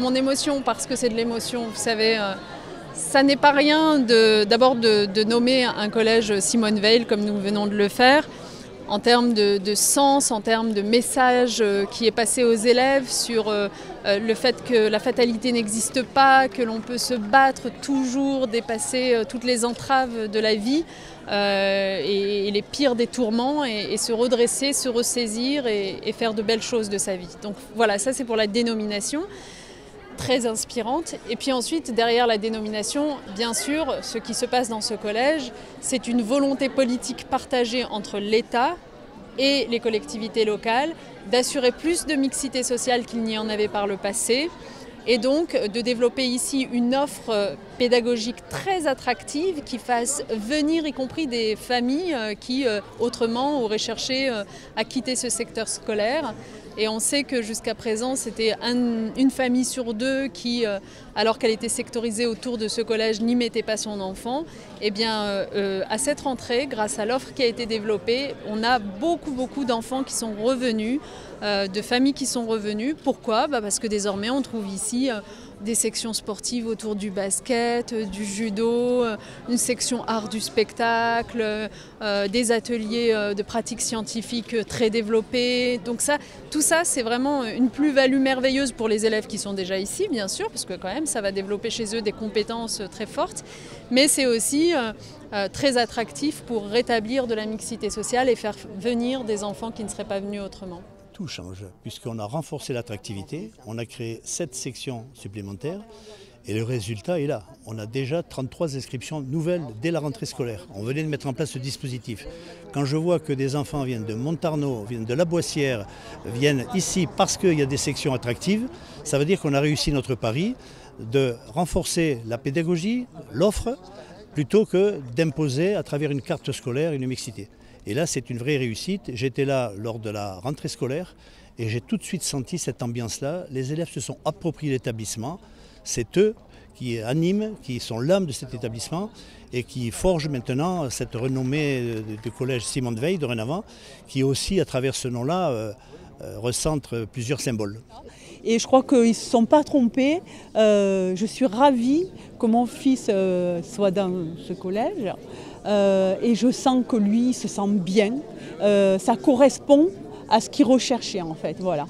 Mon émotion, parce que c'est de l'émotion, vous savez, ça n'est pas rien d'abord de nommer un collège Simone Veil comme nous venons de le faire, en termes de sens, en termes de message qui est passé aux élèves sur le fait que la fatalité n'existe pas, que l'on peut se battre toujours, dépasser toutes les entraves de la vie et les pires des tourments et se redresser, se ressaisir et faire de belles choses de sa vie. Donc voilà, ça c'est pour la dénomination. Très inspirante. Et puis ensuite, derrière la dénomination, bien sûr, ce qui se passe dans ce collège, c'est une volonté politique partagée entre l'État et les collectivités locales d'assurer plus de mixité sociale qu'il n'y en avait par le passé et donc de développer ici une offre pédagogique très attractive qui fasse venir y compris des familles qui autrement auraient cherché à quitter ce secteur scolaire. Et on sait que jusqu'à présent, c'était une famille sur deux qui, alors qu'elle était sectorisée autour de ce collège, n'y mettait pas son enfant. Et bien, à cette rentrée, grâce à l'offre qui a été développée, on a beaucoup d'enfants qui sont revenus, de familles qui sont revenues. Pourquoi ? Parce que désormais, on trouve ici des sections sportives autour du basket, du judo, une section art du spectacle, des ateliers de pratiques scientifiques très développés. Donc tout ça, c'est vraiment une plus-value merveilleuse pour les élèves qui sont déjà ici, bien sûr, parce que quand même, ça va développer chez eux des compétences très fortes. Mais c'est aussi très attractif pour rétablir de la mixité sociale et faire venir des enfants qui ne seraient pas venus autrement. Tout change, puisqu'on a renforcé l'attractivité, on a créé 7 sections supplémentaires et le résultat est là. On a déjà 33 inscriptions nouvelles dès la rentrée scolaire. On venait de mettre en place ce dispositif. Quand je vois que des enfants viennent de Montarnot, viennent de La Boissière, viennent ici parce qu'il y a des sections attractives, ça veut dire qu'on a réussi notre pari de renforcer la pédagogie, l'offre, plutôt que d'imposer à travers une carte scolaire une mixité. Et là, c'est une vraie réussite. J'étais là lors de la rentrée scolaire et j'ai tout de suite senti cette ambiance-là. Les élèves se sont appropriés l'établissement. C'est eux qui animent, qui sont l'âme de cet établissement et qui forgent maintenant cette renommée du collège Simone Veil dorénavant, qui aussi, à travers ce nom-là, recentre plusieurs symboles. Et je crois qu'ils ne se sont pas trompés. Je suis ravie que mon fils soit dans ce collège. Et je sens que lui se sent bien. Ça correspond à ce qu'il recherchait en fait. Voilà.